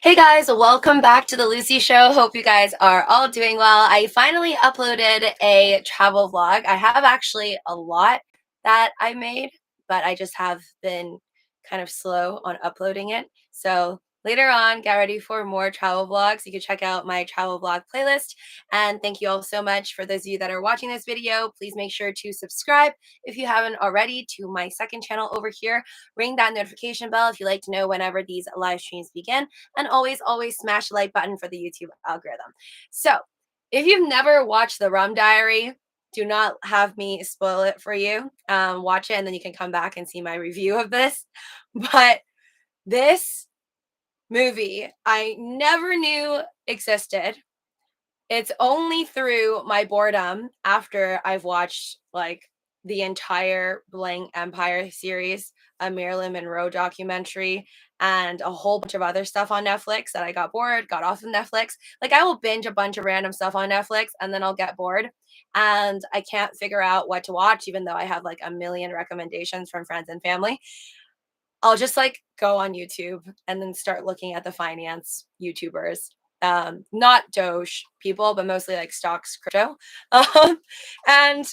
Hey guys, welcome back to the Lucy Show. Hope you guys are all doing well. I finally uploaded a travel vlog. I have actually a lot that I made, but I just have been kind of slow on uploading it. So later on, get ready for more travel vlogs. You can check out my travel vlog playlist. And thank you all so much for those of you that are watching this video. Please make sure to subscribe if you haven't already to my second channel over here. Ring that notification bell if you like to know whenever these live streams begin. And always smash the like button for the YouTube algorithm. So if you've never watched the RUM Diary, do not have me spoil it for you. Watch it and then you can come back and see my review of this. But this movie I never knew existed. It's only through my boredom after I've watched like the entire Blank Empire series, a Marilyn Monroe documentary, and a whole bunch of other stuff on Netflix that I got bored, got off of Netflix. Like I will binge a bunch of random stuff on Netflix and then I'll get bored and I can't figure out what to watch, even though I have like a million recommendations from friends and family. I'll just like go on YouTube and then start looking at the finance YouTubers. Not Doge people, but mostly like stocks, crypto. And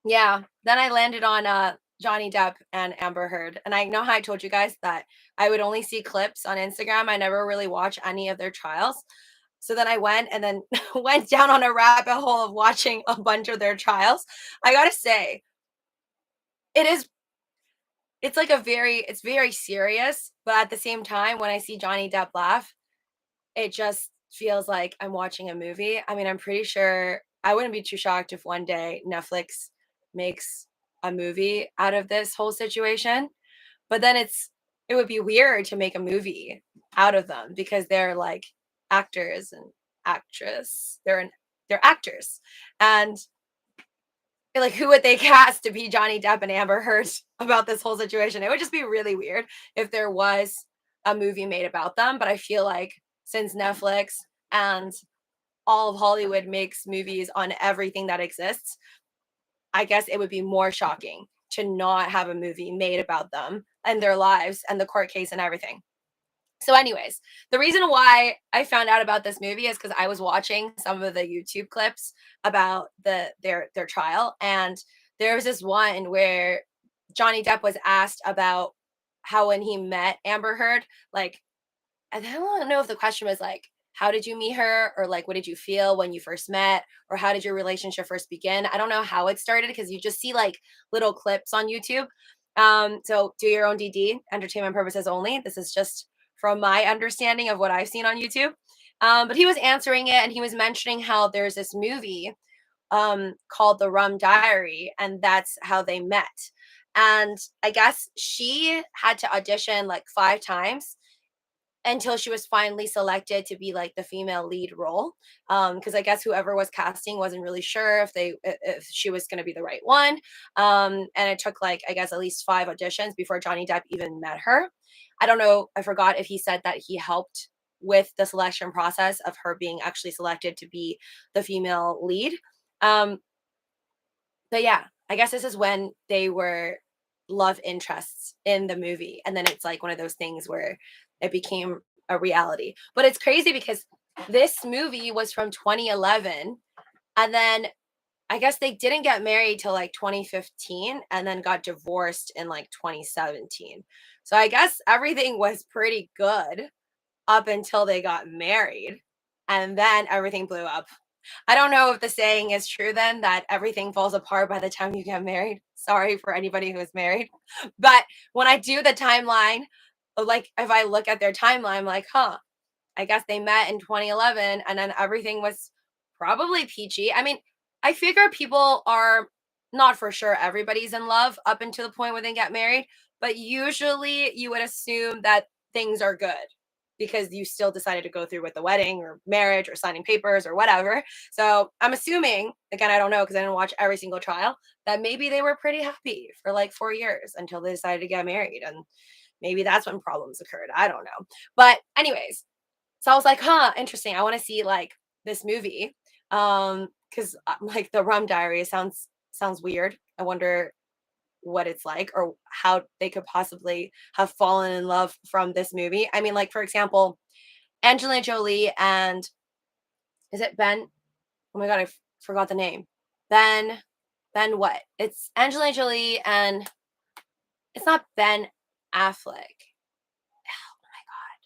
yeah, then I landed on Johnny Depp and Amber Heard. And I know how I told you guys that I would only see clips on Instagram. I never really watch any of their trials. So then I went and then went down on a rabbit hole of watching a bunch of their trials. I gotta say, it is it's like it's very serious, but at the same time, when I see Johnny Depp laugh, it just feels like I'm watching a movie. I mean, I'm pretty sure I wouldn't be too shocked if one day Netflix makes a movie out of this whole situation. But then it would be weird to make a movie out of them because they're like actors and actress. They're actors. And like who would they cast to be Johnny Depp and Amber Heard about this whole situation? It would just be really weird if there was a movie made about them. But I feel like since Netflix and all of Hollywood makes movies on everything that exists, I guess it would be more shocking to not have a movie made about them and their lives and the court case and everything. So anyways, the reason why I found out about this movie is because I was watching some of the YouTube clips about their trial, and there was this one where Johnny Depp was asked about how when he met Amber Heard, like I don't know if the question was like, how did you meet her? Or like, what did you feel when you first met? Or how did your relationship first begin? I don't know how it started because you just see like little clips on YouTube. So do your own DD, entertainment purposes only. This is just from my understanding of what I've seen on YouTube. But he was answering it and he was mentioning how there's this movie called The RUM Diary, and that's how they met. And I guess she had to audition like 5 times until she was finally selected to be like the female lead role, because I guess whoever was casting wasn't really sure if she was going to be the right one, and it took like I guess at least 5 auditions before Johnny Depp even met her. I don't know, I forgot if he said that he helped with the selection process of her being actually selected to be the female lead. um but yeah, I guess this is when they were love interests in the movie. And then it's like one of those things where it became a reality. But it's crazy because this movie was from 2011. And then I guess they didn't get married till like 2015 and then got divorced in like 2017. So I guess everything was pretty good up until they got married. And then everything blew up. I don't know if the saying is true then that everything falls apart by the time you get married. Sorry for anybody who is married. But when I do the timeline, like if I look at their timeline, I'm like, huh, I guess they met in 2011 and then everything was probably peachy. I mean, I figure people are not for sure everybody's in love up until the point where they get married, but usually you would assume that things are good because you still decided to go through with the wedding or marriage or signing papers or whatever. So I'm assuming, again, I don't know because I didn't watch every single trial, that maybe they were pretty happy for like 4 years until they decided to get married. And maybe that's when problems occurred. I don't know. But, anyways, so I was like, huh, interesting. I want to see like this movie. Because like the RUM Diary sounds weird. I wonder what it's like or how they could possibly have fallen in love from this movie. I mean, like, for example, Angelina Jolie and is it Ben? Oh my god, forgot the name. Ben what? It's Angelina Jolie and it's not Ben Affleck. Oh my god,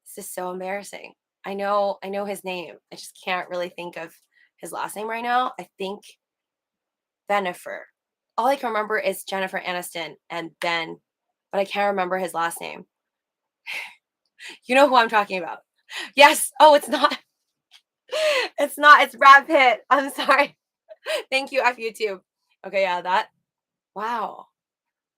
this is so embarrassing. I know his name. I just can't really think of his last name right now. I think Bennifer. All I can remember is Jennifer Aniston and Ben, but I can't remember his last name. You know who I'm talking about. Yes. Oh, it's not. It's not. It's Brad Pitt. I'm sorry. Thank you, F YouTube. Okay, yeah, that. Wow.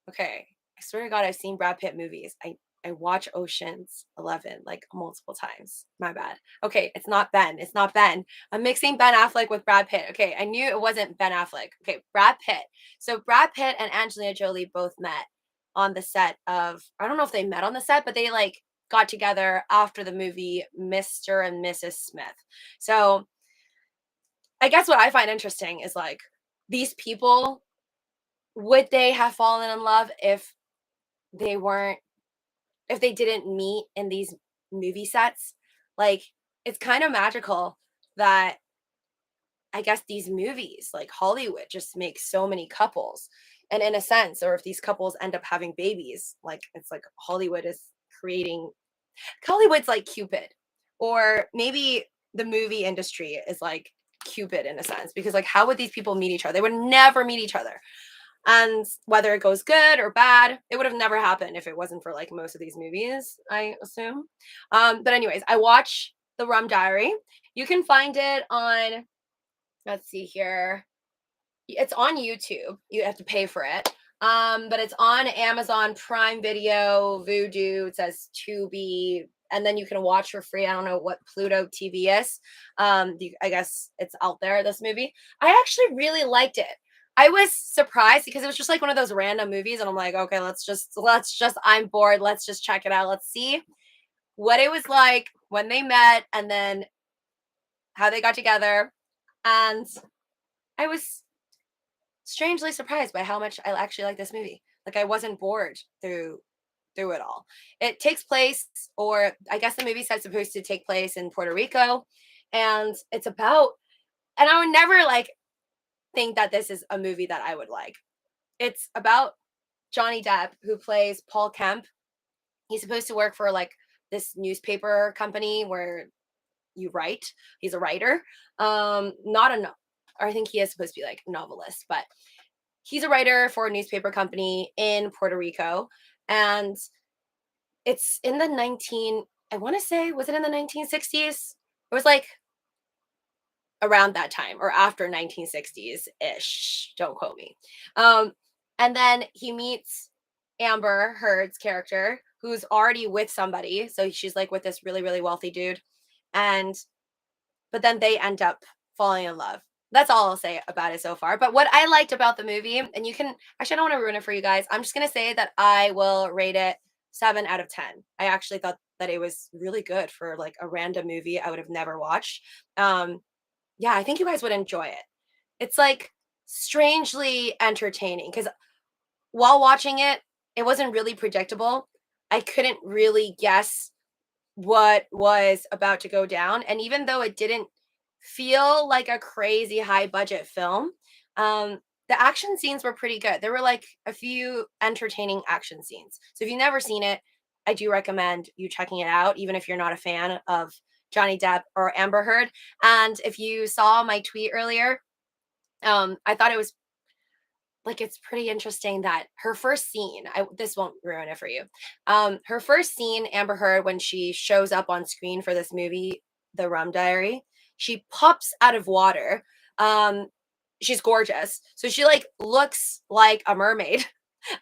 Okay. I swear to God, I've seen Brad Pitt movies. I watch Ocean's 11 like multiple times. My bad. Okay, it's not Ben. It's not Ben. I'm mixing Ben Affleck with Brad Pitt. Okay, I knew it wasn't Ben Affleck. Okay, Brad Pitt. So Brad Pitt and Angelina Jolie both met on the set of, I don't know if they met on the set, but they like got together after the movie Mr. and Mrs. Smith. So I guess what I find interesting is like these people, would they have fallen in love if they weren't if they didn't meet in these movie sets? Like, it's kind of magical that I guess these movies, like Hollywood, just makes so many couples. And in a sense, or if these couples end up having babies, like it's like Hollywood is creating Hollywood's like Cupid. Or maybe the movie industry is like Cupid in a sense, because like how would these people meet each other? They would never meet each other. And whether it goes good or bad, it would have never happened if it wasn't for like most of these movies, I assume. But anyways, I watch The Rum Diary. You can find it on, let's see here. It's on YouTube. You have to pay for it. But it's on Amazon Prime Video, Vudu. It says Tubi, and then you can watch for free. I don't know what Pluto TV is. I guess it's out there. This movie, I actually really liked it. I was surprised because it was just like one of those random movies, and I'm like, okay, let's just. I'm bored. Let's just check it out. Let's see what it was like when they met, and then how they got together. And I was strangely surprised by how much I actually like this movie. Like I wasn't bored through it all. It takes place, or I guess the movie set's supposed to take place in Puerto Rico, and it's about. And I would never like think that this is a movie that I would like. It's about Johnny Depp, who plays Paul Kemp. He's supposed to work for like this newspaper company where you write. He's a writer. Not a or I think he is supposed to be like a novelist, but he's a writer for a newspaper company in Puerto Rico. And it's in the I want to say, was it in the 1960s? It was like around that time or after 1960s ish. Don't quote me. And then he meets Amber Heard's character, who's already with somebody. So she's like with this really, really wealthy dude. And, but then they end up falling in love. That's all I'll say about it so far. But what I liked about the movie, and you can, actually, I don't want to ruin it for you guys. I'm just going to say that I will rate it 7 out of 10. I actually thought that it was really good for like a random movie I would have never watched. Yeah, I think you guys would enjoy it. It's like strangely entertaining because while watching it, it wasn't really predictable. I couldn't really guess what was about to go down. And even though it didn't feel like a crazy high budget film, the action scenes were pretty good. There were like a few entertaining action scenes. So if you've never seen it, I do recommend you checking it out, even if you're not a fan of Johnny Depp or Amber Heard. And if you saw my tweet earlier, I thought it was like it's pretty interesting that her first scene, this won't ruin it for you. Her first scene, Amber Heard, when she shows up on screen for this movie, The Rum Diary, she pops out of water. She's gorgeous. So she like looks like a mermaid.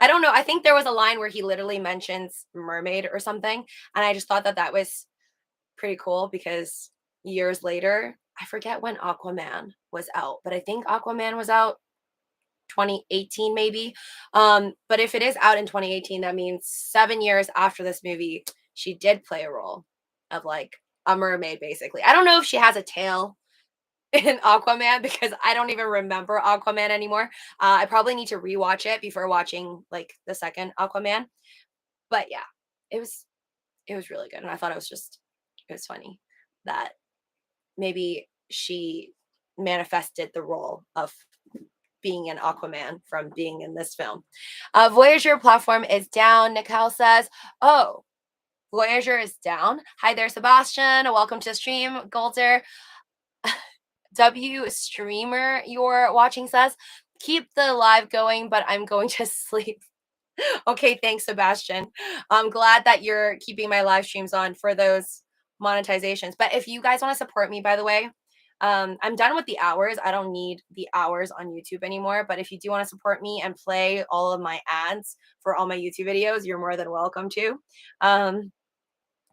I don't know. I think there was a line where he literally mentions mermaid or something. And I just thought that that was pretty cool because years later, I forget when Aquaman was out, but I think Aquaman was out 2018 maybe. But if it is out in 2018, that means 7 years after this movie, she did play a role of like a mermaid basically. I don't know if she has a tail. in Aquaman because I don't even remember Aquaman anymore. I probably need to rewatch it before watching like the second Aquaman. But yeah, it was it was really good, and I thought it was funny that maybe she manifested the role of being an Aquaman from being in this film. Voyager platform is down. Nicole says, "Oh, Voyager is down. Hi there, Sebastian. Welcome to the stream, Golder. W streamer you're watching says, keep the live going, but I'm going to sleep." Okay, thanks, Sebastian. I'm glad that you're keeping my live streams on for those monetizations. But if you guys want to support me, by the way, I'm done with the hours. I don't need the hours on YouTube anymore. But if you do want to support me and play all of my ads for all my YouTube videos, you're more than welcome to.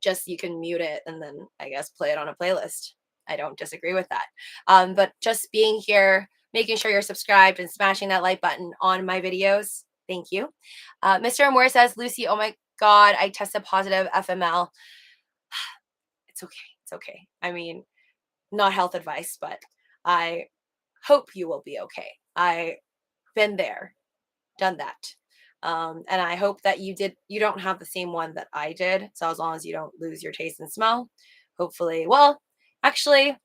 Just you can mute it and then I guess play it on a playlist. I don't disagree with that. But just being here, making sure you're subscribed and smashing that like button on my videos. Thank you. Mr. Moore says, Luci, oh my God, I tested positive FML. It's okay. It's okay. I mean, not health advice, but I hope you will be okay. I been there, done that. And I hope that you don't have the same one that I did. So as long as you don't lose your taste and smell, hopefully, well, actually,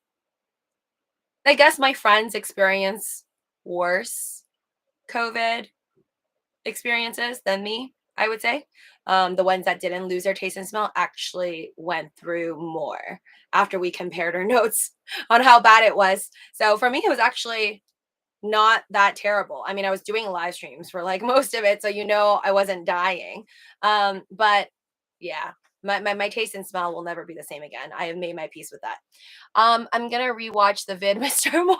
I guess my friends experience worse COVID experiences than me, I would say. The ones that didn't lose their taste and smell actually went through more after we compared our notes on how bad it was. So for me, it was actually not that terrible. I mean, I was doing live streams for like most of it, so I wasn't dying. But yeah, my taste and smell will never be the same again. I have made my peace with that. I'm gonna rewatch the vid, Mr. Moore.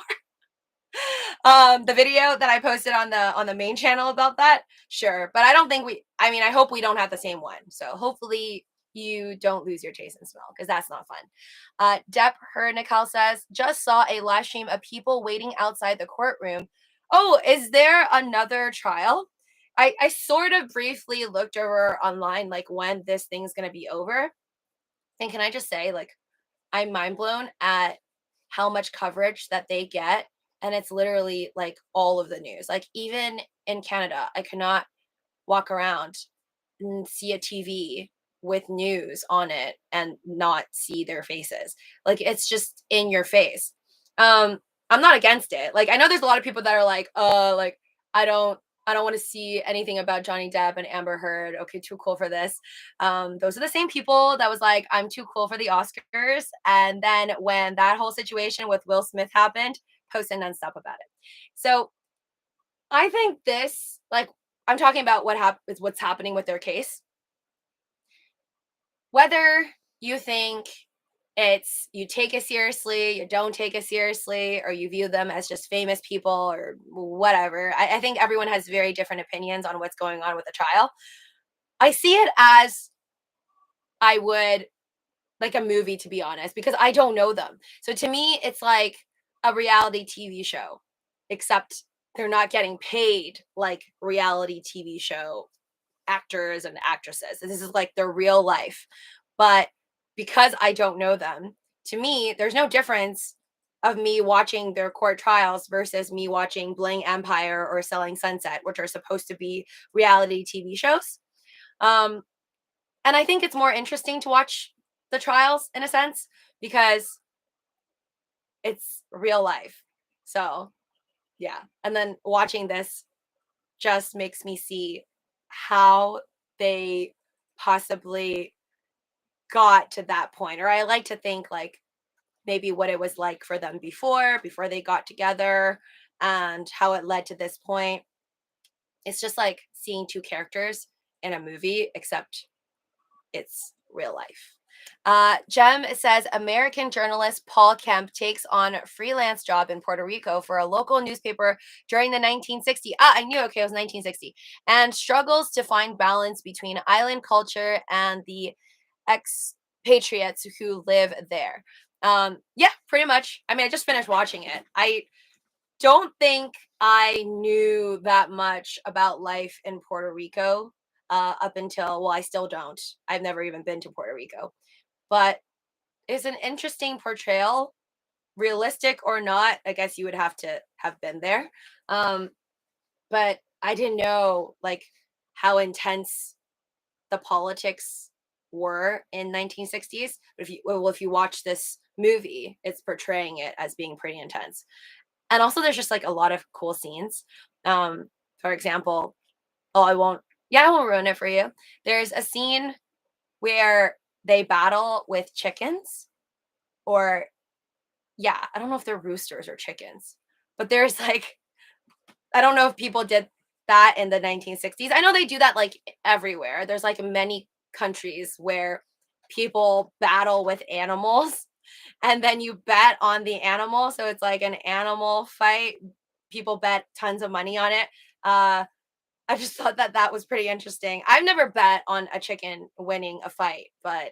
The video that I posted on the main channel about that, sure. But I don't think I hope we don't have the same one. So hopefully you don't lose your taste and smell because that's not fun. Depp Nicole says, just saw a live stream of people waiting outside the courtroom. Oh, is there another trial? I sort of briefly looked over online like when this thing's gonna be over. And can I just say, like, I'm mind blown at how much coverage that they get. And it's literally like all of the news. Like, even in Canada, I cannot walk around and see a TV with news on it and not see their faces. Like, it's just in your face. I'm not against it. Like, I know there's a lot of people that are like I don't I don't want to see anything about Johnny Depp and Amber Heard. Okay, too cool for this. Those are the same people that was like, I'm too cool for the Oscars. And then when that whole situation with Will Smith happened, posted nonstop about it. So I think this, like, I'm talking about what's happening with their case. Whether you think it's you take it seriously, you don't take it seriously, or you view them as just famous people or whatever. I think everyone has very different opinions on what's going on with the trial. I see it as I would like a movie, to be honest, because I don't know them. So to me, it's like a reality TV show, except they're not getting paid like reality TV show actors and actresses. This is like their real life. But because I don't know them, to me, there's no difference of me watching their court trials versus me watching Bling Empire or Selling Sunset, which are supposed to be reality TV shows. Um, and I think it's more interesting to watch the trials in a sense because it's real life. So, yeah. And then watching this just makes me see how they possibly got to that point. Or I like to think like maybe what it was like for them before they got together and how it led to this point. It's just like seeing two characters in a movie, except it's real life. Jem says American journalist Paul Kemp takes on a freelance job in Puerto Rico for a local newspaper during the 1960s. I knew, okay, it was 1960, and struggles to find balance between island culture and the expatriates who live there. Yeah, pretty much. I mean, I just finished watching it. I don't think I knew that much about life in Puerto Rico up until, well, I still don't. I've never even been to Puerto Rico, but it's an interesting portrayal realistic or not, I guess you would have to have been there. But I didn't know like how intense the politics were in 1960s. But if you watch this movie, it's portraying it as being pretty intense. And also there's just like a lot of cool scenes. For example, oh, I won't ruin it for you. There's a scene where they battle with chickens, or yeah, I don't know if they're roosters or chickens, but there's like, I don't know if people did that in the 1960s. I know they do that like everywhere. There's like many countries where people battle with animals and then you bet on the animal. So it's like an animal fight. People bet tons of money on it. I just thought that that was pretty interesting. I've never bet on a chicken winning a fight, but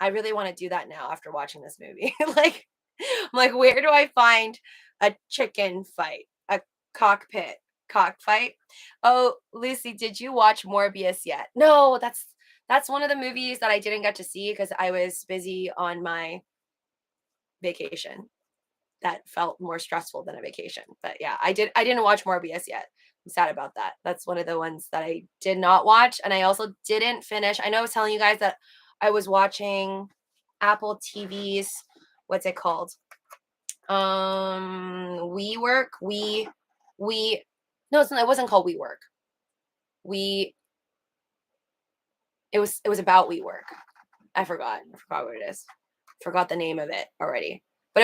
I really want to do that now after watching this movie. Like, I'm like, where do I find a chicken fight, a cockpit cockfight? Oh, Lucy, did you watch Morbius yet? No, that's one of the movies that I didn't get to see because I was busy on my vacation. That felt more stressful than a vacation. But yeah, I didn't watch Morbius yet. I'm sad about that. That's one of the ones that I did not watch. And I also didn't finish. I know I was telling you guys that I was watching Apple TV's, what's it called? WeWork. We no, it wasn't called WeWork. We it was about WeWork. I forgot. I forgot what it is. Forgot the name of it already. But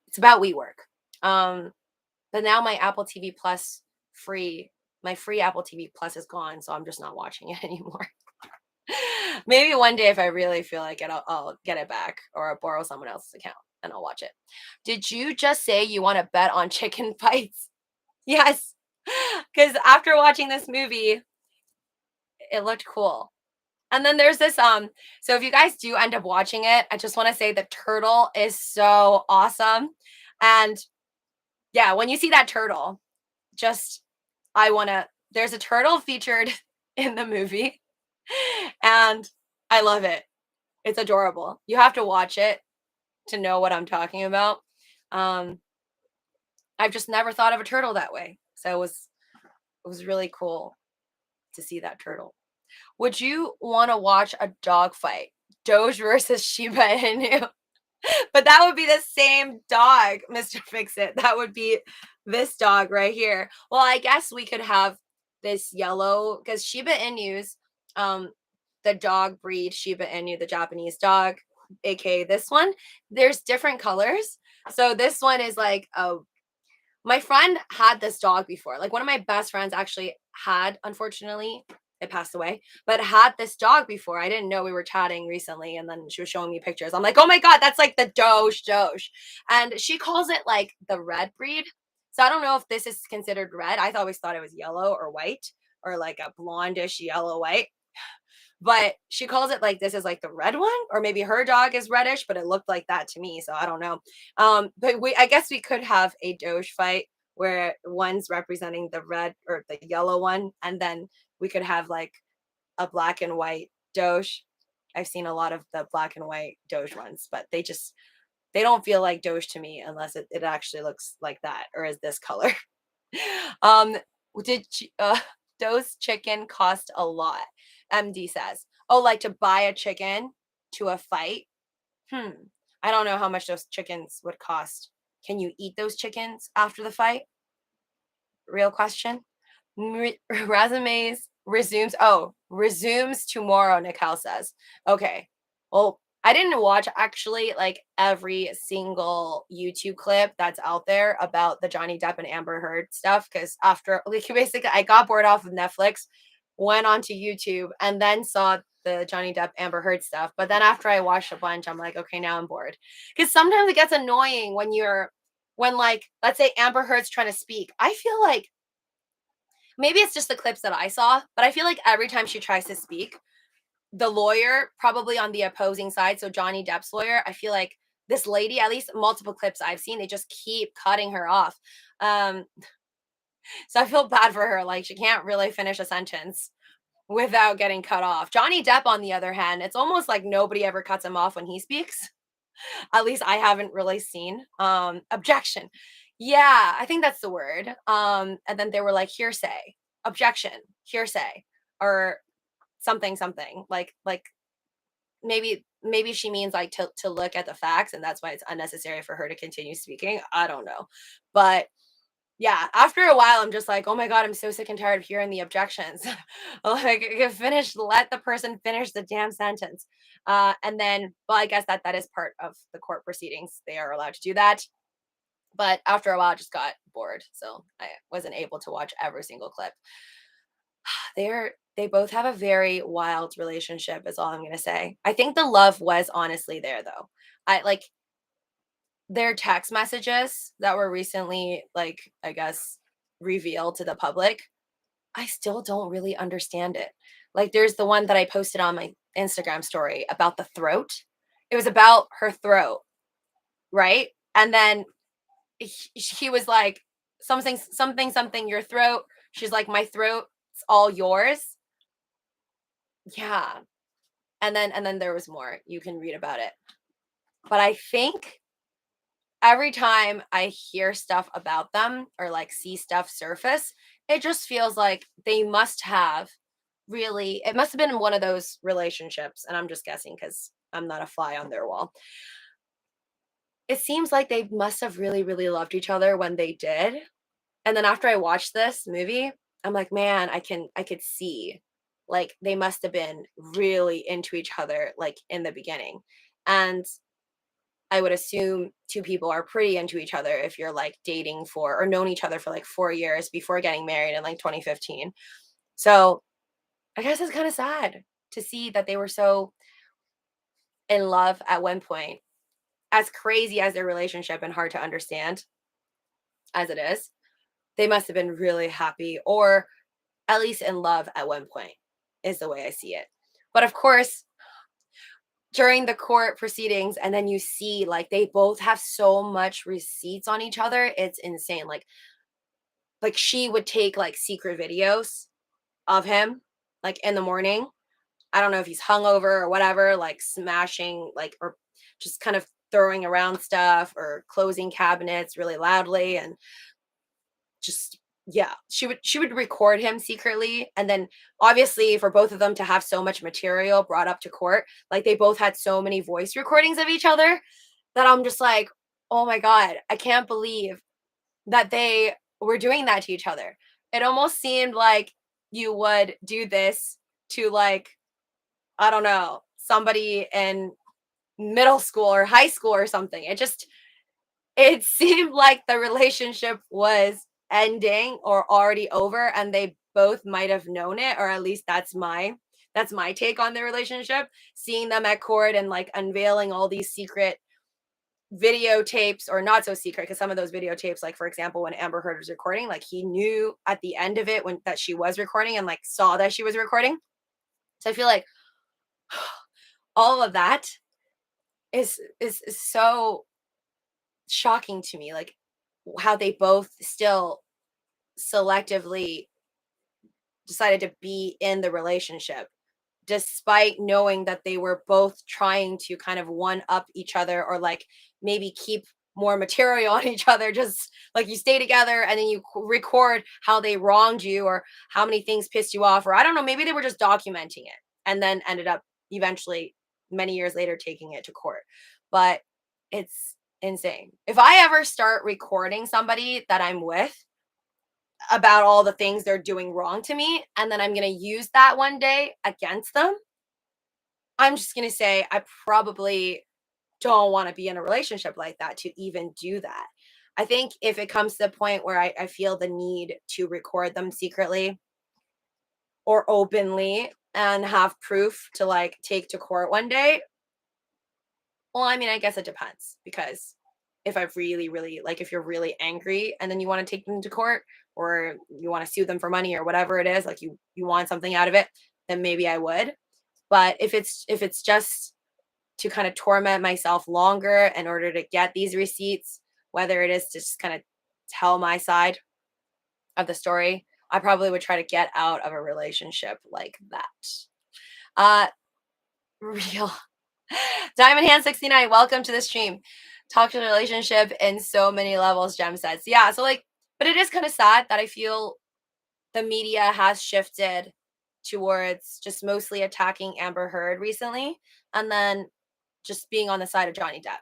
it's about WeWork. But now my Apple TV Plus my free Apple TV Plus is gone, so I'm just not watching it anymore. Maybe one day if I really feel like it, I'll get it back or I'll borrow someone else's account and I'll watch it. Did you just say you want to bet on chicken fights? Yes, because after watching this movie, it looked cool. And then there's this so if you guys do end up watching it, I just want to say the turtle is so awesome. And yeah, when you see that turtle, just there's a turtle featured in the movie and I love it. It's adorable. You have to watch it to know what I'm talking about. Um I've just never thought of a turtle that way. So it was really cool to see that turtle. Would you want to watch a dog fight? Doge versus Shiba Inu. But that would be the same dog, Mr. Fix It. That would be this dog right here. Well, I guess we could have this yellow because Shiba Inus, the dog breed Shiba Inu, the Japanese dog, aka this one, there's different colors. So this one is like my friend had this dog before. Like one of my best friends actually had, unfortunately, it passed away, but had this dog before. I didn't know. We were chatting recently and then she was showing me pictures. I'm like, oh my God, that's like the Doge. And she calls it like the red breed. So I don't know if this is considered red. I always thought it was yellow or white or like a blondish yellow white. But she calls it like this is like the red one, or maybe her dog is reddish, but it looked like that to me. So I don't know. But I guess we could have a Doge fight where one's representing the red or the yellow one, and then we could have like a black and white Doge. I've seen a lot of the black and white Doge ones, but they don't feel like Doge to me unless it actually looks like that or is this color. um, did those chicken cost a lot? MD says. Oh, like to buy a chicken to a fight? I don't know how much those chickens would cost. Can you eat those chickens after the fight? Real question. Resumes resumes tomorrow, Nicole says. Okay. Well, I didn't watch actually like every single YouTube clip that's out there about the Johnny Depp and Amber Heard stuff because after like basically I got bored off of Netflix, went onto YouTube and then saw the Johnny Depp Amber Heard stuff. But then after I watched a bunch, I'm like, okay, now I'm bored. Because sometimes it gets annoying when like let's say Amber Heard's trying to speak. I feel like maybe it's just the clips that I saw, but I feel like every time she tries to speak, the lawyer, probably on the opposing side, so Johnny Depp's lawyer, I feel like this lady, at least multiple clips I've seen, they just keep cutting her off. Um, so I feel bad for her. Like she can't really finish a sentence without getting cut off. Johnny Depp, on the other hand, it's almost like nobody ever cuts him off when he speaks. At least I haven't really seen. Objection. Yeah, I think that's the word. And then they were like hearsay, objection, hearsay, or something, something like maybe she means like to look at the facts, and that's why it's unnecessary for her to continue speaking. I don't know, but yeah, after a while, I'm just like, oh my god, I'm so sick and tired of hearing the objections. Like, finish, let the person finish the damn sentence. And then, well, I guess that is part of the court proceedings. They are allowed to do that. But after a while, I just got bored, so I wasn't able to watch every single clip. They both have a very wild relationship, is all I'm gonna say. I think the love was honestly there though. I like their text messages that were recently, like, I guess, revealed to the public. I still don't really understand it. Like, there's the one that I posted on my Instagram story about the throat. It was about her throat, right? And then he was like, something, something, something, your throat. She's like, my throat's all yours. Yeah. And then there was more. You can read about it. But I think every time I hear stuff about them or like see stuff surface, it just feels like they must have really, it must have been one of those relationships. And I'm just guessing because I'm not a fly on their wall. It seems like they must have really, really loved each other when they did. And then after I watched this movie, I'm like, man, I could see like they must have been really into each other like in the beginning. And I would assume two people are pretty into each other if you're like dating for or known each other for like 4 years before getting married in like 2015. So I guess it's kind of sad to see that they were so in love at one point, as crazy as their relationship and hard to understand as it is. They must have been really happy or at least in love at one point, is the way I see it. But of course, during the court proceedings, and then you see like they both have so much receipts on each other, it's insane. Like she would take like secret videos of him like in the morning. I don't know if he's hungover or whatever, like smashing like or just kind of throwing around stuff or closing cabinets really loudly and just yeah, she would record him secretly, and then obviously for both of them to have so much material brought up to court, like they both had so many voice recordings of each other that I'm just like, "Oh my god, I can't believe that they were doing that to each other." It almost seemed like you would do this to like, I don't know, somebody in middle school or high school or something. It seemed like the relationship was ending or already over and they both might have known it, or at least that's my take on their relationship. Seeing them at court and like unveiling all these secret videotapes, or not so secret, because some of those videotapes, like for example when Amber Heard was recording, like he knew at the end of it when that she was recording and like saw that she was recording. So I feel like all of that is so shocking to me, like how they both still selectively decided to be in the relationship despite knowing that they were both trying to kind of one up each other, or like maybe keep more material on each other, just like you stay together and then you record how they wronged you or how many things pissed you off, or I don't know, maybe they were just documenting it and then ended up eventually many years later taking it to court. But it's insane. If I ever start recording somebody that I'm with about all the things they're doing wrong to me, and then I'm going to use that one day against them, I'm just going to say I probably don't want to be in a relationship like that to even do that. I think if it comes to the point where I feel the need to record them secretly or openly and have proof to like take to court one day, well, I mean, I guess it depends, because if I've really, really like if you're really angry and then you want to take them to court, or you want to sue them for money or whatever it is, like you want something out of it, then maybe I would. But if it's just to kind of torment myself longer in order to get these receipts, whether it is to just kind of tell my side of the story, I probably would try to get out of a relationship like that. Uh real Diamond Hand 69, welcome to the stream. Talk to the relationship in so many levels, Gem says. Yeah, so like, but it is kind of sad that I feel the media has shifted towards just mostly attacking Amber Heard recently, and then just being on the side of Johnny Depp,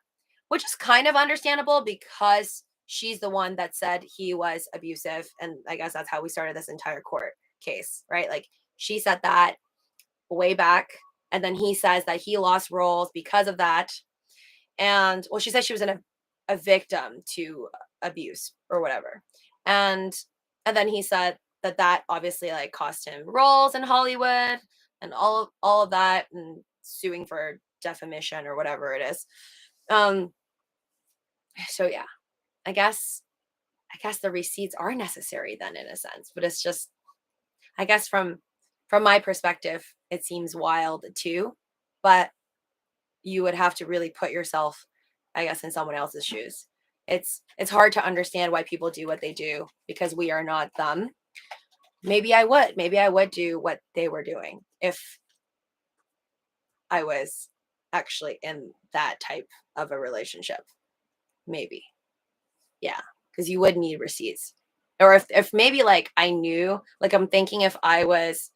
which is kind of understandable because she's the one that said he was abusive. And I guess that's how we started this entire court case, right? Like she said that way back. And then he says that he lost roles because of that. And well, she said she was a victim to abuse or whatever. And then he said that that obviously like cost him roles in Hollywood and all of that, and suing for defamation or whatever it is. So yeah, I guess the receipts are necessary then in a sense, but it's just, I guess from my perspective, it seems wild too, but you would have to really put yourself, I guess, in someone else's shoes. It's hard to understand why people do what they do because we are not them. Maybe I would do what they were doing if I was actually in that type of a relationship. Maybe. Yeah, because you would need receipts. Or if maybe like I knew, like I'm thinking if I was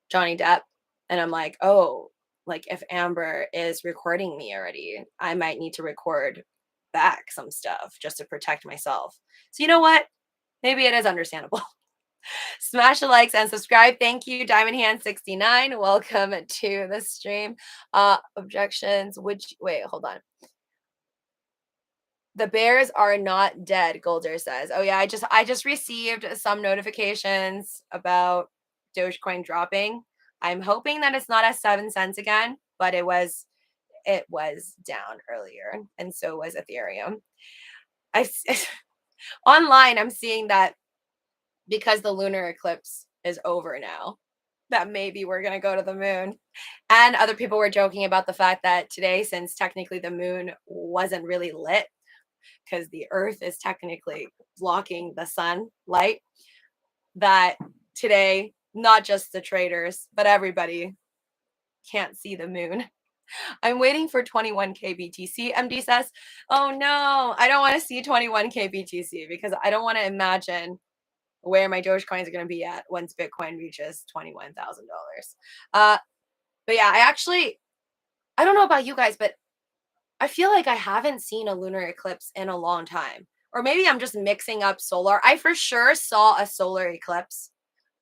Johnny Depp and I'm like, oh, like if Amber is recording me already, I might need to record back some stuff just to protect myself. So you know what? Maybe it is understandable. Smash the likes and subscribe. Thank you, Diamond Hand 69. Welcome to the stream. Objections. Wait, hold on. The bears are not dead, Golder says. Oh yeah, I just received some notifications about Dogecoin dropping. I'm hoping that it's not at 7 cents again, but it was down earlier, and so was Ethereum. Online I'm seeing that because the lunar eclipse is over now, that maybe we're going to go to the moon. And other people were joking about the fact that today, since technically the moon wasn't really lit, because the earth is technically blocking the sunlight, that today, not just the traders, but everybody can't see the moon. I'm waiting for 21K BTC, MD says. Oh no, I don't want to see 21K BTC because I don't want to imagine where my Dogecoins are going to be at once Bitcoin reaches $21,000. But yeah, I don't know about you guys, but I feel like I haven't seen a lunar eclipse in a long time. Or maybe I'm just mixing up solar. I for sure saw a solar eclipse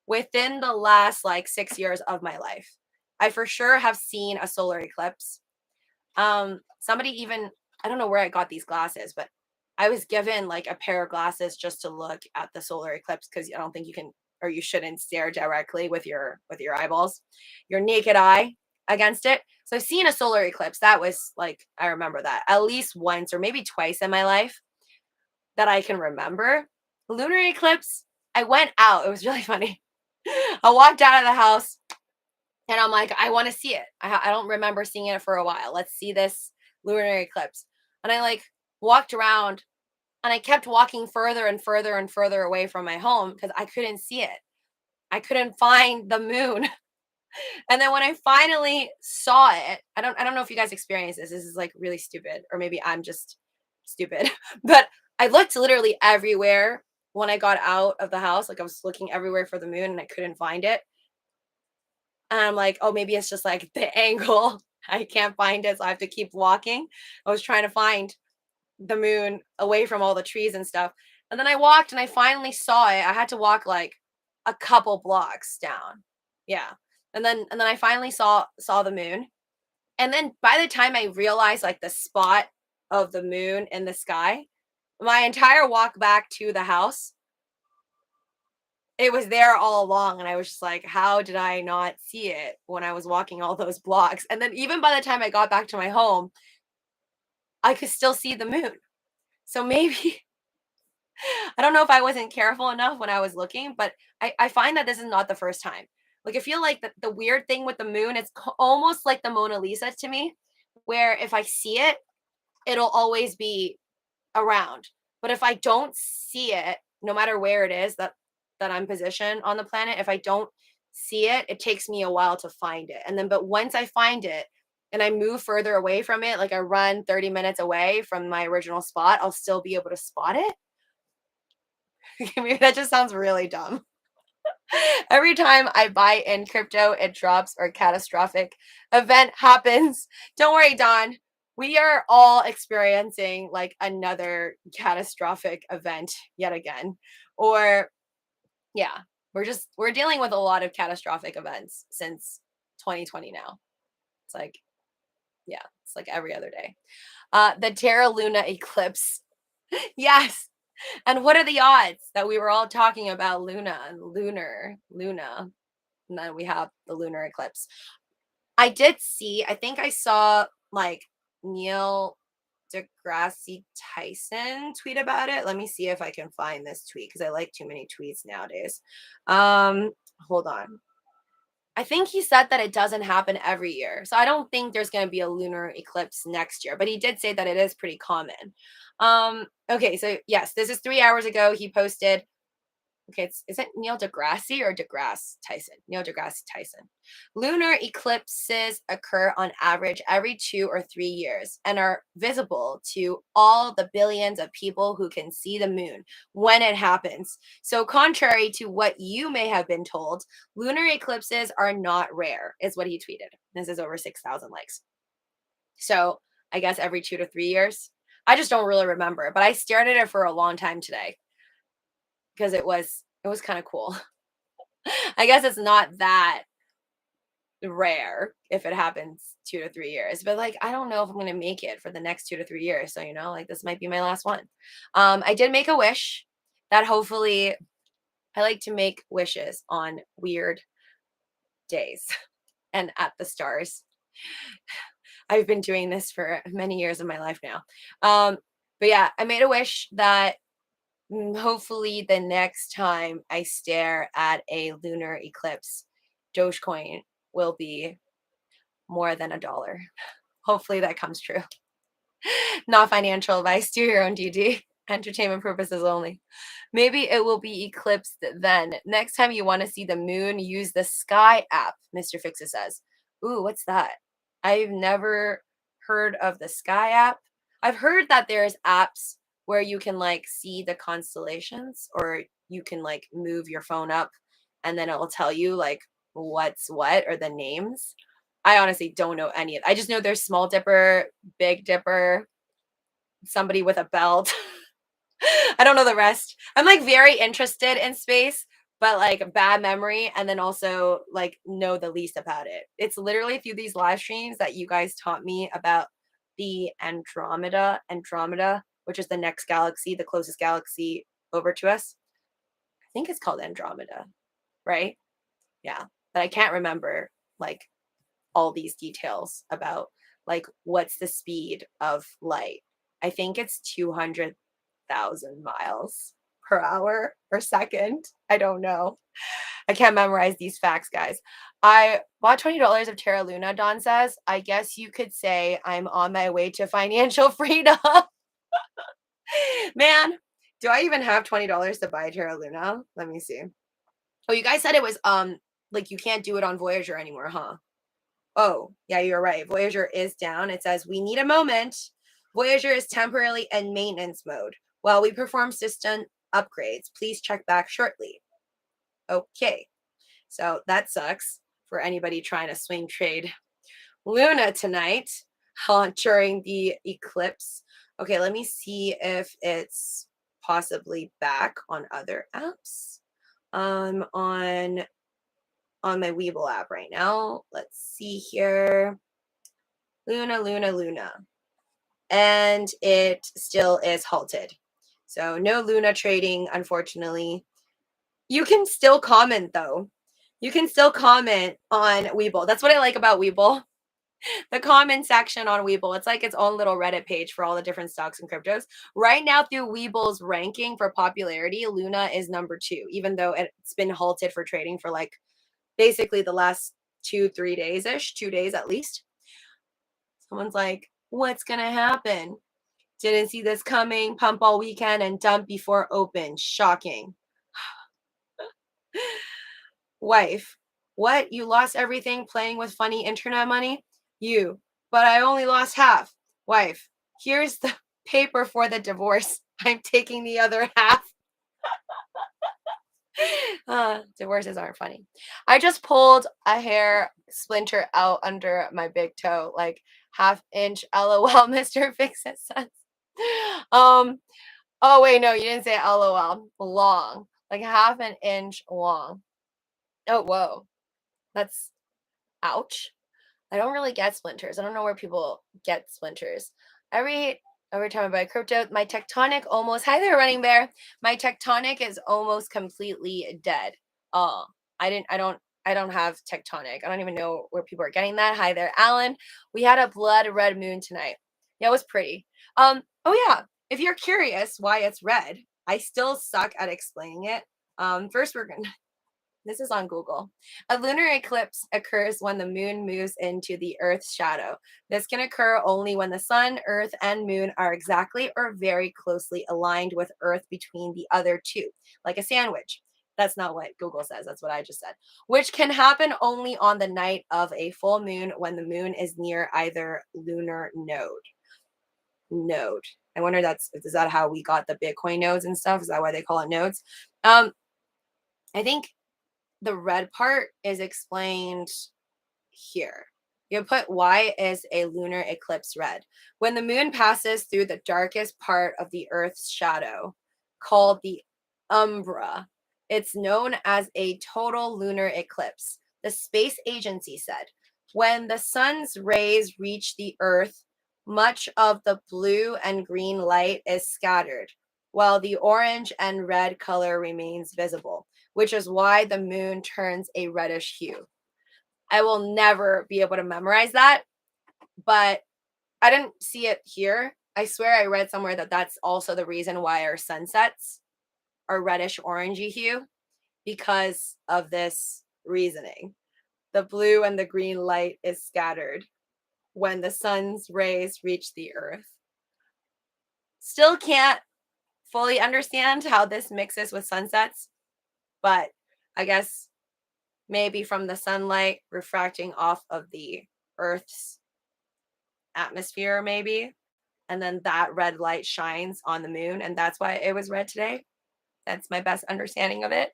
within the last like 6 years of my life. I for sure have seen a solar eclipse. Somebody even, I don't know where I got these glasses, but I was given like a pair of glasses just to look at the solar eclipse because I don't think you can or you shouldn't stare directly with your eyeballs, your naked eye against it. So I've seen a solar eclipse. That was like, I remember that at least once or maybe twice in my life that I can remember. Lunar eclipse, I went out. It was really funny. I walked out of the house and I'm like, I want to see it. I don't remember seeing it for a while. Let's see this lunar eclipse. And I like walked around and I kept walking further and further and further away from my home because I couldn't see it. I couldn't find the moon. And then when I finally saw it, I don't know if you guys experience this. This is like really stupid, or maybe I'm just stupid. But I looked literally everywhere when I got out of the house. Like I was looking everywhere for the moon and I couldn't find it. And I'm like, oh, maybe it's just like the angle. I can't find it, so I have to keep walking. I was trying to find the moon away from all the trees and stuff. And then I walked and I finally saw it. I had to walk like a couple blocks down. Yeah. And then I finally saw the moon. And then by the time I realized like the spot of the moon in the sky, my entire walk back to the house, it was there all along. And I was just like, how did I not see it when I was walking all those blocks? And then even by the time I got back to my home, I could still see the moon. So maybe I don't know if I wasn't careful enough when I was looking, but I find that this is not the first time. Like I feel like the weird thing with the moon, it's almost like the Mona Lisa to me, where if I see it, it'll always be around. But if I don't see it, no matter where it is that I'm positioned on the planet, if I don't see it, it takes me a while to find it. And then but once I find it, and I move further away from it, like I run 30 minutes away from my original spot, I'll still be able to spot it. Maybe that just sounds really dumb. Every time I buy in crypto, it drops or a catastrophic event happens. Don't worry, Don. We are all experiencing like another catastrophic event yet again. Or yeah, we're dealing with a lot of catastrophic events since 2020 now. It's like, yeah, it's like every other day. The Terra Luna eclipse. Yes. And what are the odds that we were all talking about Luna and Luna, and then we have the lunar eclipse. I did see, I think I saw like Neil deGrasse Tyson tweet about it. Let me see if I can find this tweet because I like too many tweets nowadays. Hold on. I think he said that it doesn't happen every year. So I don't think there's going to be a lunar eclipse next year, but he did say that it is pretty common. Okay, so yes, this is 3 hours ago. He posted, okay, is it Neil deGrasse or deGrasse Tyson? Neil deGrasse Tyson. Lunar eclipses occur on average every 2 or 3 years and are visible to all the billions of people who can see the moon when it happens. So contrary to what you may have been told, lunar eclipses are not rare, is what he tweeted. This is over 6,000 likes. So I guess every 2 to 3 years. I just don't really remember, but I stared at it for a long time today because it was kind of cool. I guess it's not that rare if it happens 2 to 3 years, but like I don't know if I'm gonna make it for the next 2 to 3 years. So like this might be my last one. I did make a wish that hopefully I like to make wishes on weird days and at the stars. I've been doing this for many years of my life now. But yeah, I made a wish that hopefully the next time I stare at a lunar eclipse, Dogecoin will be more than $1. Hopefully that comes true. Not financial advice. Do your own DD. Entertainment purposes only. Maybe it will be eclipsed then. Next time you want to see the moon, use the Sky app, Mr. Fixa says. Ooh, what's that? I've never heard of the Sky app. I've heard that there's apps where you can like see the constellations, or you can like move your phone up and then it will tell you like what's what or the names. I honestly don't know any of it. I just know there's Small Dipper, Big Dipper, somebody with a belt. I don't know the rest. I'm like very interested in space, but like bad memory, and then also like know the least about it. It's literally through these live streams that you guys taught me about the Andromeda, which is the next galaxy, the closest galaxy over to us. I think it's called Andromeda, right? Yeah, but I can't remember like all these details about like what's the speed of light. I think it's 200,000 miles per hour or second. I don't know. I can't memorize these facts, guys. I bought $20 of Terra Luna, Don says. I guess you could say I'm on my way to financial freedom. Man, do I even have $20 to buy Terra Luna? Let me see. Oh, you guys said it was like you can't do it on Voyager anymore, huh? Oh, yeah, you're right. Voyager is down. It says we need a moment. Voyager is temporarily in maintenance mode while we perform system upgrades. Please check back shortly. Okay. So that sucks for anybody trying to swing trade Luna tonight during the eclipse. Okay, let me see if it's possibly back on other apps. On my WEBULL app right now. Let's see here. Luna. And it still is halted. So no Luna trading, unfortunately. You can still comment though. You can still comment on WEBULL. That's what I like about WEBULL. The comment section on WEBULL. It's like its own little Reddit page for all the different stocks and cryptos. Right now, through WEBULL's ranking for popularity, Luna is number 2, even though it's been halted for trading for like basically the last 2-3 days-ish, 2 days at least. Someone's like, what's going to happen? Didn't see this coming. Pump all weekend and dump before open. Shocking. Wife, what? You lost everything playing with funny internet money? You but I only lost half. Wife, here's the paper for the divorce. I'm taking the other half. Divorces aren't funny. I just pulled a hair splinter out under my big toe, like half-inch. LOL, Mr. Fix-It says. Oh wait, no, you didn't say LOL. Long, like half an inch long. Oh, whoa, that's ouch. I don't really get splinters. I don't know where people get splinters. Every time I buy crypto, my tectonic almost, hi there, Running Bear. My tectonic is almost completely dead. Oh, I don't have tectonic. I don't even know where people are getting that. Hi there, Alan. We had a blood red moon tonight. Yeah, it was pretty. Oh yeah. If you're curious why it's red, I still suck at explaining it. First we're gonna this is on Google. A lunar eclipse occurs when the moon moves into the Earth's shadow. This can occur only when the sun, Earth, and moon are exactly or very closely aligned with Earth between the other two, like a sandwich. That's not what Google says. That's what I just said. Which can happen only on the night of a full moon when the moon is near either lunar node. I wonder is that how we got the Bitcoin nodes and stuff? Is that why they call it nodes? I think the red part is explained here. You put why is a lunar eclipse red? When the moon passes through the darkest part of the Earth's shadow, called the umbra, it's known as a total lunar eclipse. The space agency said, when the sun's rays reach the Earth, much of the blue and green light is scattered, while the orange and red color remains visible, which is why the moon turns a reddish hue. I will never be able to memorize that, but I didn't see it here. I swear I read somewhere that that's also the reason why our sunsets are reddish orangey hue, because of this reasoning. The blue and the green light is scattered when the sun's rays reach the Earth. Still can't fully understand how this mixes with sunsets, but I guess maybe from the sunlight refracting off of the Earth's atmosphere, maybe. And then that red light shines on the moon, and that's why it was red today. That's my best understanding of it.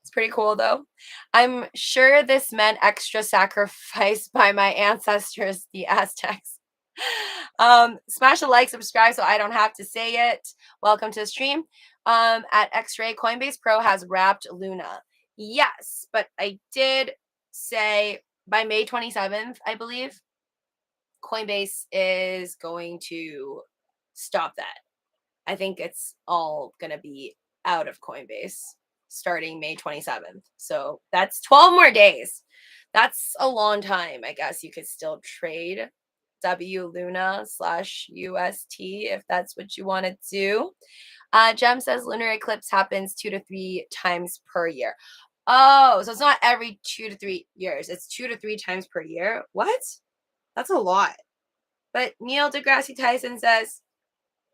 It's pretty cool, though. I'm sure this meant extra sacrifice by my ancestors, the Aztecs. Smash a like, subscribe so I don't have to say it. Welcome to the stream. At X-Ray, Coinbase Pro has wrapped Luna. Yes, but I did say by May 27th, I believe, Coinbase is going to stop that. I think it's all going to be out of Coinbase starting May 27th. So that's 12 more days. That's a long time. I guess you could still trade WLUNA/UST if that's what you want to do. Jem says lunar eclipse happens 2 to 3 times per year. Oh, so it's not every 2 to 3 years. It's 2 to 3 times per year. What? That's a lot. But Neil deGrasse Tyson says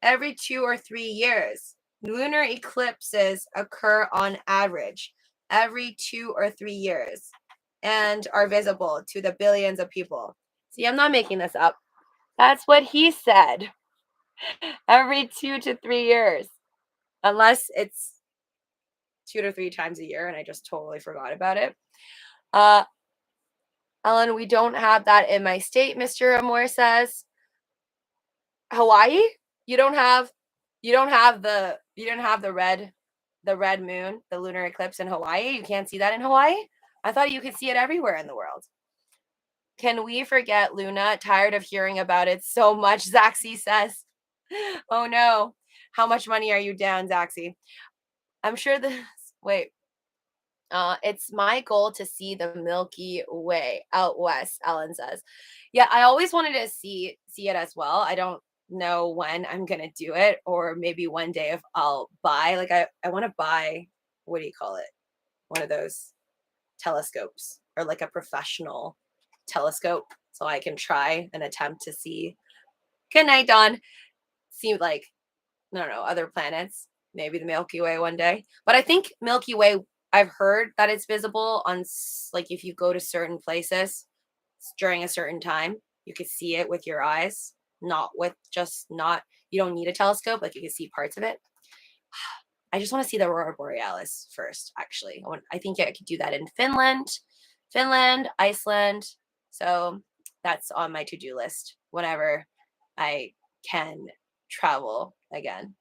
every 2 or 3 years. Lunar eclipses occur on average every 2 or 3 years and are visible to the billions of people. See, I'm not making this up. That's what he said. Every 2 to 3 years. Unless it's 2 to 3 times a year and I just totally forgot about it. Ellen, we don't have that in my state, Mr. Amor says. Hawaii? You don't have the red moon, the lunar eclipse in Hawaii? You can't see that in Hawaii? I thought you could see it everywhere in the world. Can we forget Luna? Tired of hearing about it so much, Zaxi says. Oh no. How much money are you down, Zaxi? I'm sure it's my goal to see the Milky Way out west, Ellen says. Yeah, I always wanted to see it as well. I don't know when I'm gonna do it, or maybe one day if I'll buy, like I want to buy, what do you call it? One of those telescopes, or like a professional telescope, so I can try and attempt to see. Good night, Dawn. See, like, I don't know, other planets, maybe the Milky Way one day. But I think Milky Way, I've heard that it's visible on, like, if you go to certain places during a certain time. you could see it with your eyes, not with just not, you don't need a telescope, like you can see parts of it. I just want to see the aurora borealis first, actually. I think I could do that in Finland, Iceland. So that's on my to-do list whenever I can travel again.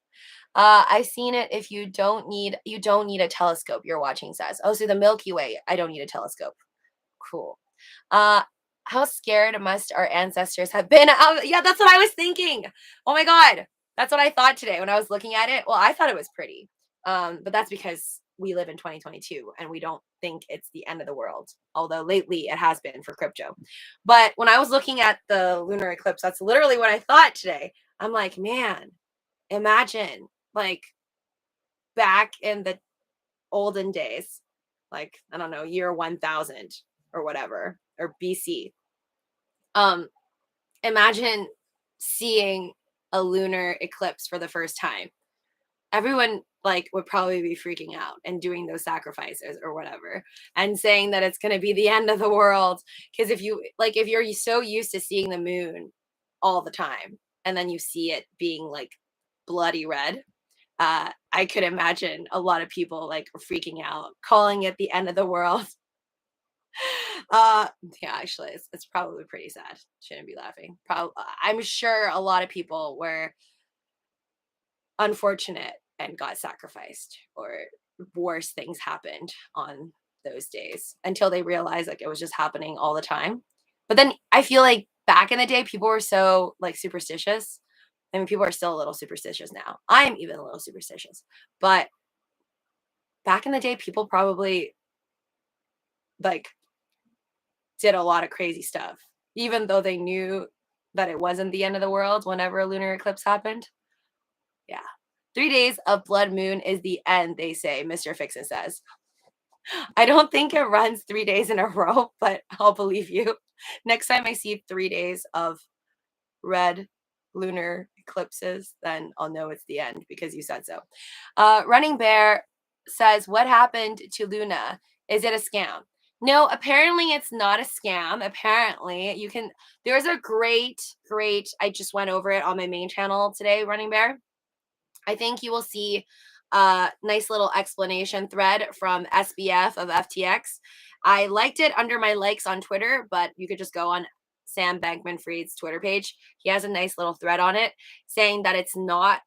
I've seen it. If you don't need a telescope, you're watching says. Oh, so the Milky Way, I don't need a telescope. Cool. How scared must our ancestors have been? Yeah, that's what I was thinking. Oh my God. That's what I thought today when I was looking at it. Well, I thought it was pretty. But that's because we live in 2022 and we don't think it's the end of the world. Although lately it has been for crypto. But when I was looking at the lunar eclipse, that's literally what I thought today. I'm like, man, imagine like back in the olden days, like, I don't know, year 1000 or whatever, or BC. Imagine seeing a lunar eclipse for the first time. Everyone like would probably be freaking out and doing those sacrifices or whatever and saying that it's going to be the end of the world, because if you're so used to seeing the moon all the time and then you see it being like bloody red, I could imagine a lot of people like freaking out, calling it the end of the world. Yeah, actually, it's probably pretty sad. Shouldn't be laughing. I'm sure a lot of people were unfortunate and got sacrificed, or worse things happened on those days until they realized like it was just happening all the time. But then I feel like back in the day, people were so like superstitious. I mean, people are still a little superstitious now. I'm even a little superstitious, but back in the day, people probably like did a lot of crazy stuff, even though they knew that it wasn't the end of the world whenever a lunar eclipse happened. Yeah. 3 days of blood moon is the end, they say, Mr. Fixin says. I don't think it runs 3 days in a row, but I'll believe you. Next time I see 3 days of red lunar eclipses, then I'll know it's the end because you said so. Running Bear says, what happened to Luna? Is it a scam? No, apparently it's not a scam. Apparently there's a great, I just went over it on my main channel today, Running Bear. I think you will see a nice little explanation thread from SBF of FTX. I liked it under my likes on Twitter, but you could just go on Sam Bankman-Fried's Twitter page. He has a nice little thread on it saying that it's not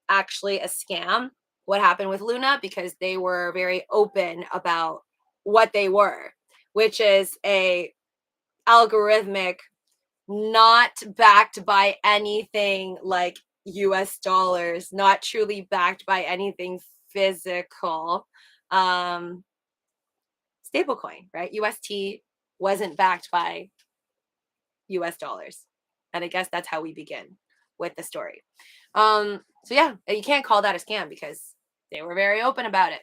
actually a scam what happened with Luna, because they were very open about what they were, which is a algorithmic, not backed by anything like US dollars, not truly backed by anything physical. Stablecoin, right? UST wasn't backed by US dollars. And I guess that's how we begin with the story. So yeah, you can't call that a scam because they were very open about it.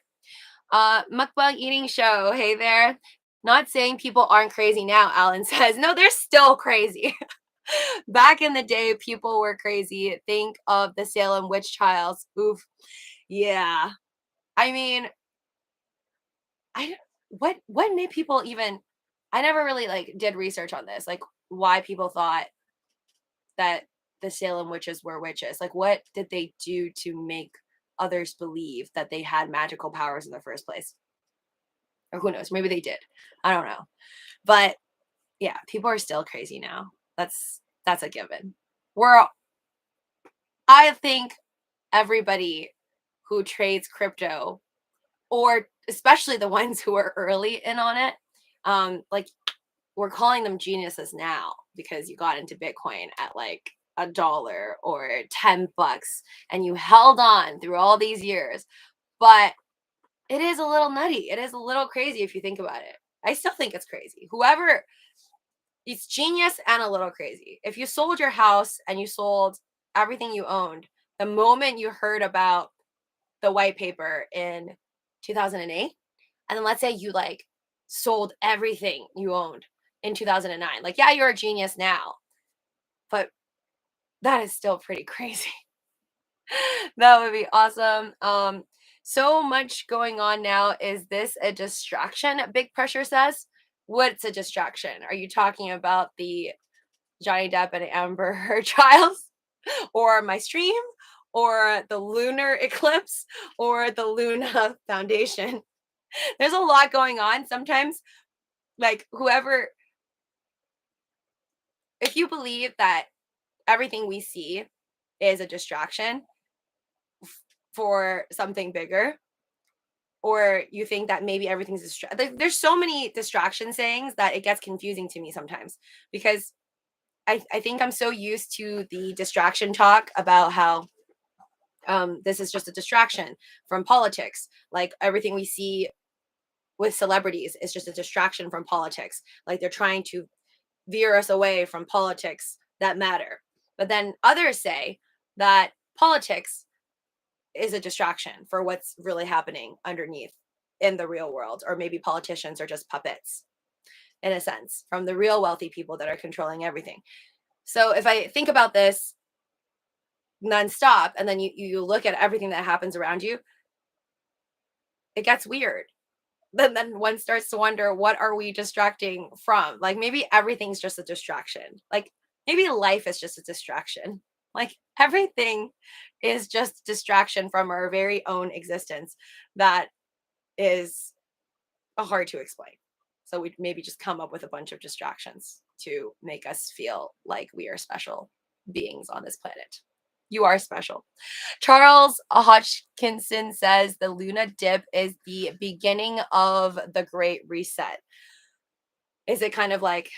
Mukbang eating show. Hey there. Not saying people aren't crazy now, Alan says. No, they're still crazy. Back in the day, people were crazy. Think of the Salem witch trials. Oof. Yeah. I mean, what made people even, I never really like did research on this, like why people thought that the Salem witches were witches. Like what did they do to make others believe that they had magical powers in the first place? Or who knows? Maybe they did. I don't know. But yeah, people are still crazy now. That's a given. I think everybody who trades crypto, or especially the ones who are early in on it, like we're calling them geniuses now because you got into Bitcoin at like $1 or $10 and you held on through all these years. But it is a little nutty. It is a little crazy if you think about it. I still think it's crazy. Whoever, it's genius and a little crazy. If you sold your house and you sold everything you owned, the moment you heard about the white paper in 2008, and then let's say you like sold everything you owned in 2009, like, yeah, you're a genius now, but that is still pretty crazy. That would be awesome. So much going on now. Is this a distraction? Big Pressure says. What's a distraction? Are you talking about the Johnny Depp and Amber Heard trials, or my stream, or the lunar eclipse, or the Luna Foundation. There's a lot going on. Sometimes, like, whoever, if you believe that everything we see is a distraction for something bigger, or you think that maybe everything's there's so many distraction sayings that it gets confusing to me sometimes, because I think I'm so used to the distraction talk about how this is just a distraction from politics. Like everything we see with celebrities is just a distraction from politics. Like they're trying to veer us away from politics that matter. But then others say that politics is a distraction for what's really happening underneath in the real world, or maybe politicians are just puppets in a sense from the real wealthy people that are controlling everything. So if I think about this nonstop and then you look at everything that happens around you, it gets weird. Then one starts to wonder, what are we distracting from? Like maybe everything's just a distraction. Like maybe life is just a distraction. Like everything is just distraction from our very own existence that is hard to explain. So we maybe just come up with a bunch of distractions to make us feel like we are special beings on this planet. You are special. Charles Hodgkinson says the Luna dip is the beginning of the Great Reset. Is it kind of like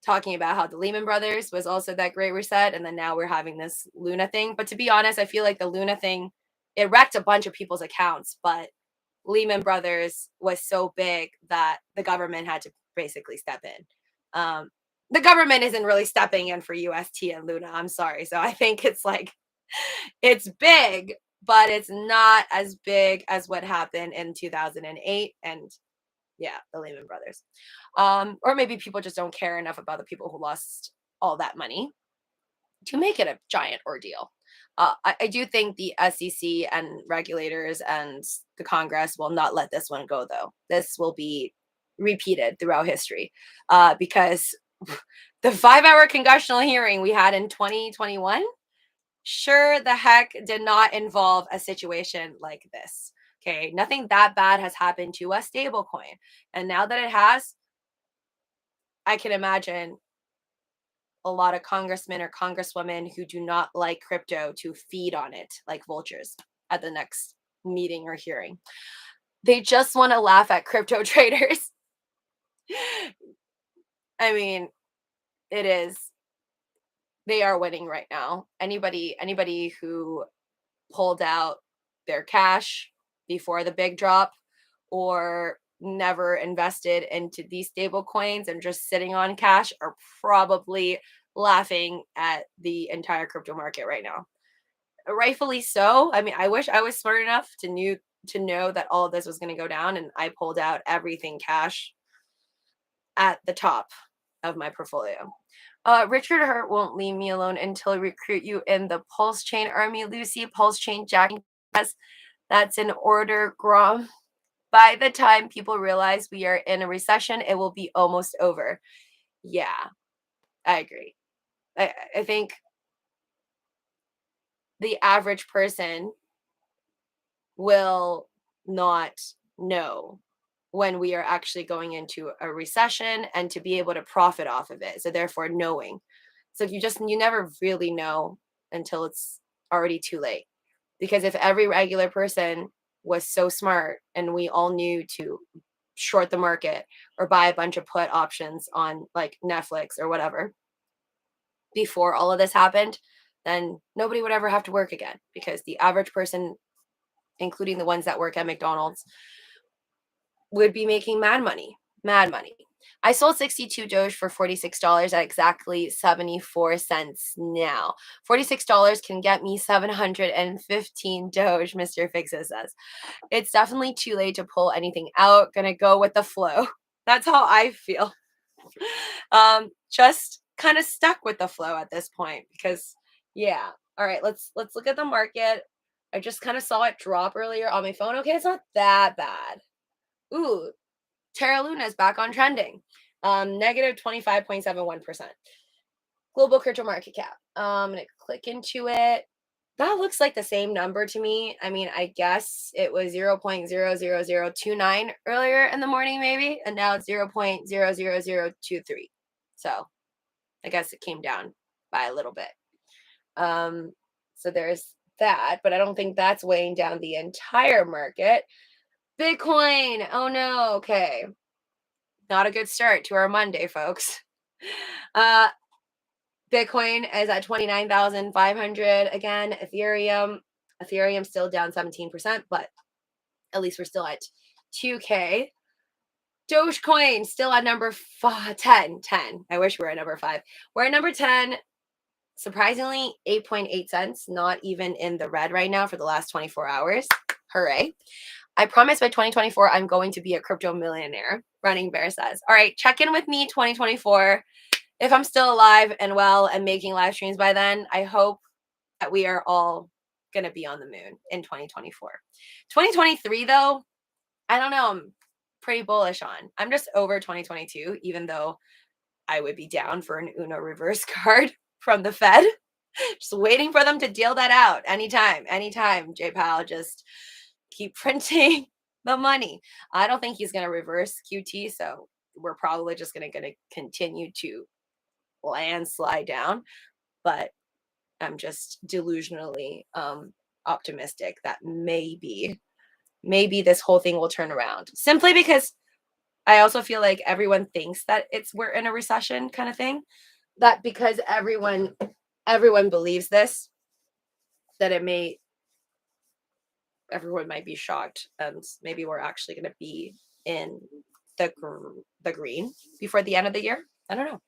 talking about how the Lehman Brothers was also that Great Reset, and then now we're having this Luna thing? But to be honest, I feel like the Luna thing, it wrecked a bunch of people's accounts, but Lehman Brothers was so big that the government had to basically step in. The government isn't really stepping in for UST and Luna. I'm sorry. So I think it's like, it's big, but it's not as big as what happened in 2008 and yeah, the Lehman Brothers. Or maybe people just don't care enough about the people who lost all that money to make it a giant ordeal. I do think the SEC and regulators and the Congress will not let this one go, though. This will be repeated throughout history because the 5-hour congressional hearing we had in 2021 sure the heck did not involve a situation like this. Okay, nothing that bad has happened to a stablecoin. And now that it has, I can imagine a lot of congressmen or congresswomen who do not like crypto to feed on it like vultures at the next meeting or hearing. They just want to laugh at crypto traders. I mean, it is, they are winning right now. Anybody who pulled out their cash before the big drop or never invested into these stable coins and just sitting on cash are probably laughing at the entire crypto market right now. Rightfully so. I mean, I wish I was smart enough to know that all of this was going to go down, and I pulled out everything cash at the top of my portfolio. Richard Hurt won't leave me alone until I recruit you in the Pulse Chain Army. Lucy, Pulse Chain Jack. That's an order, Grom. By the time people realize we are in a recession, it will be almost over. Yeah, I agree. I think the average person will not know when we are actually going into a recession and to be able to profit off of it. So therefore knowing. So you never really know until it's already too late. Because if every regular person was so smart and we all knew to short the market or buy a bunch of put options on like Netflix or whatever before all of this happened, then nobody would ever have to work again, because the average person, including the ones that work at McDonald's, would be making mad money. Mad money. I sold 62 Doge for $46 at exactly 74 cents now. $46 can get me 715 Doge, Mr. Fixo says. It's definitely too late to pull anything out. Gonna go with the flow. That's how I feel. Just kind of stuck with the flow at this point because yeah. All right, let's look at the market. I just kind of saw it drop earlier on my phone. Okay, it's not that bad. Ooh, Terra Luna is back on trending. Negative 25.71%. global crypto market cap. I'm going to click into it. That looks like the same number to me. I mean, I guess it was 0.00029 earlier in the morning, maybe, and now it's 0.00023. So I guess it came down by a little bit. So there's that, but I don't think that's weighing down the entire market. Bitcoin. Oh no. Okay. Not a good start to our Monday, folks. Bitcoin is at 29,500 again. Ethereum still down 17%, but at least we're still at 2K. Dogecoin still at number 10. I wish we were at number 5. We're at number 10. Surprisingly, 8.8 cents, not even in the red right now for the last 24 hours. Hooray. I promise by 2024, I'm going to be a crypto millionaire, Running Bear says. All right, check in with me 2024. If I'm still alive and well and making live streams by then, I hope that we are all going to be on the moon in 2024. 2023, though, I don't know. I'm pretty bullish on. I'm just over 2022, even though I would be down for an UNO reverse card from the Fed. Just waiting for them to deal that out anytime, J Powell, just keep printing the money. I don't think he's going to reverse QT, so we're probably just going to continue to landslide down. But I'm just delusionally optimistic that maybe this whole thing will turn around. Simply because I also feel like everyone thinks that we're in a recession kind of thing. That because everyone believes this, that everyone might be shocked, and maybe we're actually going to be in the green before the end of the year. I don't know.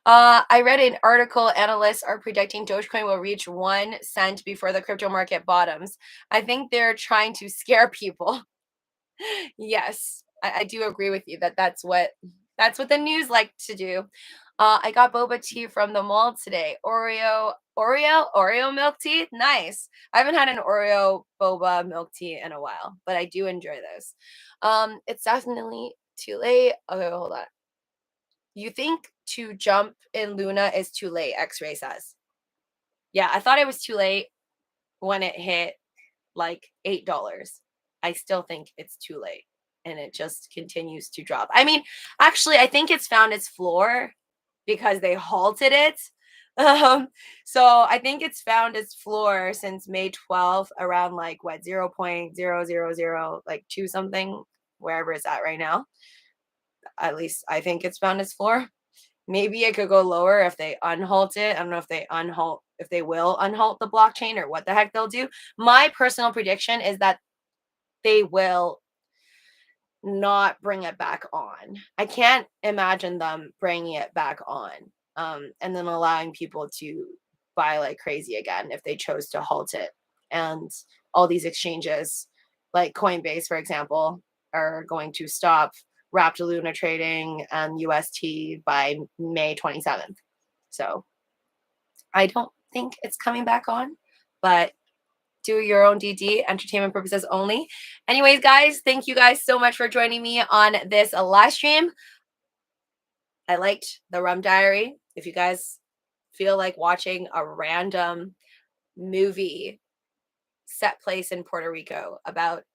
I read an article, analysts are predicting Dogecoin will reach 1 cent before the crypto market bottoms. I think they're trying to scare people. Yes, I do agree with you that's what the news like to do. I got boba tea from the mall today. Oreo milk tea. Nice. I haven't had an Oreo boba milk tea in a while, but I do enjoy those. It's definitely too late. Okay, hold on. You think to jump in Luna is too late, X-Ray says. Yeah, I thought it was too late when it hit like $8. I still think it's too late, and it just continues to drop. I mean, actually, I think it's found its floor because they halted it. So I think it's found its floor since May 12th around like what 0.000 like 2 something, wherever it's at right now. At least I think it's found its floor. Maybe it could go lower if they unhalt it. I don't know if they will unhalt the blockchain or what the heck they'll do. My personal prediction is that they will not bring it back on. I can't imagine them bringing it back on, and then allowing people to buy like crazy again if they chose to halt it. And all these exchanges, like Coinbase, for example, are going to stop wrapped Luna trading and UST by May 27th. So I don't think it's coming back on, but do your own DD, entertainment purposes only. Anyways, guys, thank you guys so much for joining me on this live stream. I liked the Rum Diary. If you guys feel like watching a random movie set place in Puerto Rico about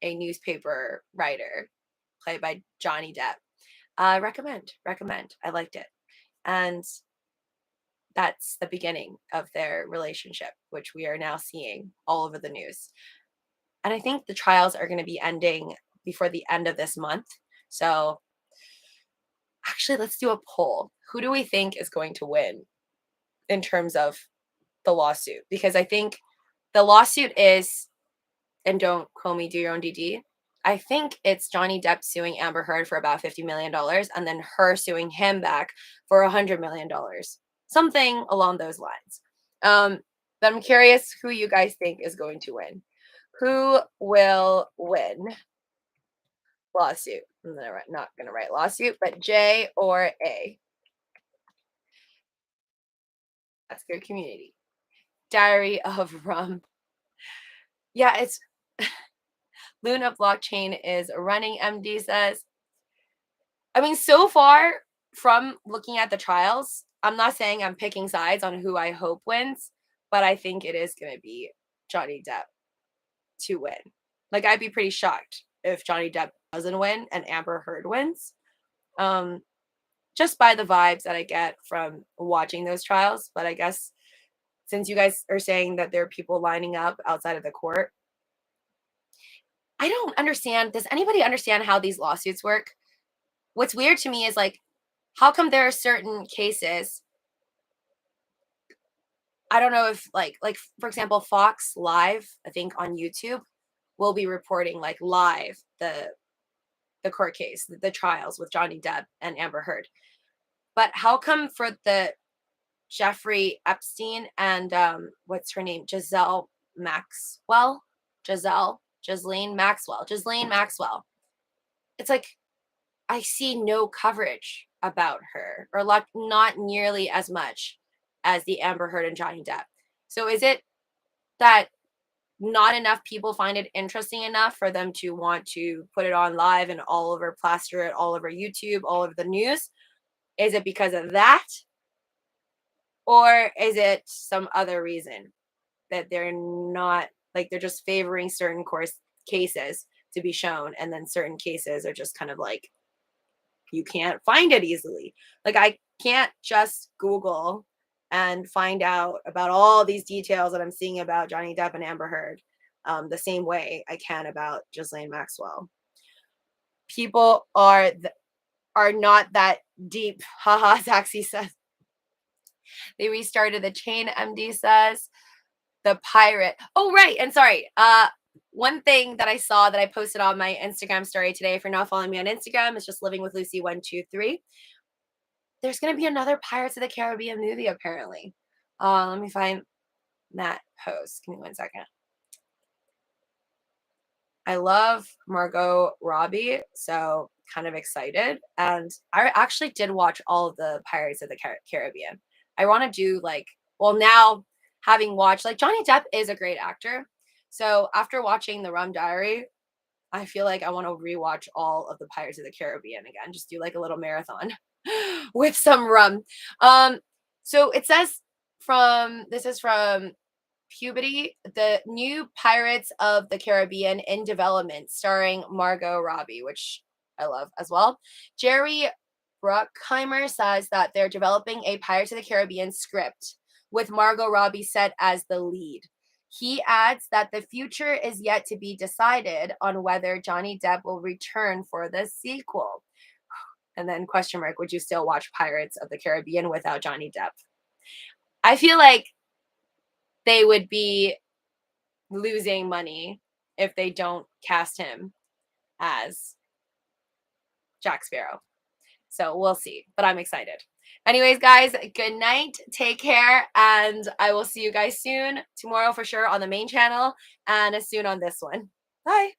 a newspaper writer played by Johnny Depp, recommend. I liked it. And that's the beginning of their relationship, which we are now seeing all over the news. And I think the trials are going to be ending before the end of this month. So actually, let's do a poll. Who do we think is going to win in terms of the lawsuit? Because I think the lawsuit is, and don't quote me, do your own DD. I think it's Johnny Depp suing Amber Heard for about $50 million and then her suing him back for $100 million. Something along those lines. But I'm curious who you guys think is going to win. Who will win? Lawsuit. I'm not going to write lawsuit, but J or A. That's good community. Diary of Rum. Yeah, it's Luna blockchain is running, MD says. I mean, so far from looking at the trials, I'm not saying I'm picking sides on who I hope wins, but I think it is going to be Johnny Depp to win. Like, I'd be pretty shocked if Johnny Depp doesn't win and Amber Heard wins. Just by the vibes that I get from watching those trials. But I guess since you guys are saying that there are people lining up outside of the court, I don't understand. Does anybody understand how these lawsuits work? What's weird to me is, like, how come there are certain cases, I don't know if like for example, Fox Live, I think on YouTube, will be reporting like live the court case, the trials with Johnny Depp and Amber Heard. But how come for the Jeffrey Epstein and what's her name? Ghislaine Maxwell. It's like I see no coverage about her, or like not nearly as much as the Amber Heard and Johnny Depp. So is it that not enough people find it interesting enough for them to want to put it on live and all over, plaster it all over YouTube, all over the news? Is it because of that? Or is it some other reason that they're not, like, they're just favoring certain cases to be shown, and then certain cases are just kind of like, you can't find it easily. Like, I can't just Google and find out about all these details that I'm seeing about Johnny Depp and Amber Heard the same way I can about Ghislaine Maxwell. People are not that deep. Haha, Zaxi says. They restarted the chain, MD says. The pirate. Oh, right. And sorry. One thing that I saw that I posted on my Instagram story today, if you're not following me on Instagram, it's just Living with Lucy 123. There's going to be another Pirates of the Caribbean movie, apparently. Let me find that post. Give me 1 second. I love Margot Robbie, so kind of excited. And I actually did watch all of the Pirates of the Caribbean. I want to do like, well, now having watched, like, Johnny Depp is a great actor. So after watching the Rum Diary, I feel like I want to rewatch all of the Pirates of the Caribbean again. Just do like a little marathon with some rum. So it says this is from Puberty, the new Pirates of the Caribbean in development, starring Margot Robbie, which I love as well. Jerry Bruckheimer says that they're developing a Pirates of the Caribbean script with Margot Robbie set as the lead. He adds that the future is yet to be decided on whether Johnny Depp will return for the sequel. And then question mark, would you still watch Pirates of the Caribbean without Johnny Depp? I feel like they would be losing money if they don't cast him as Jack Sparrow. So we'll see, but I'm excited. Anyways, guys, good night. Take care, and I will see you guys soon. Tomorrow for sure on the main channel, and soon on this one. Bye.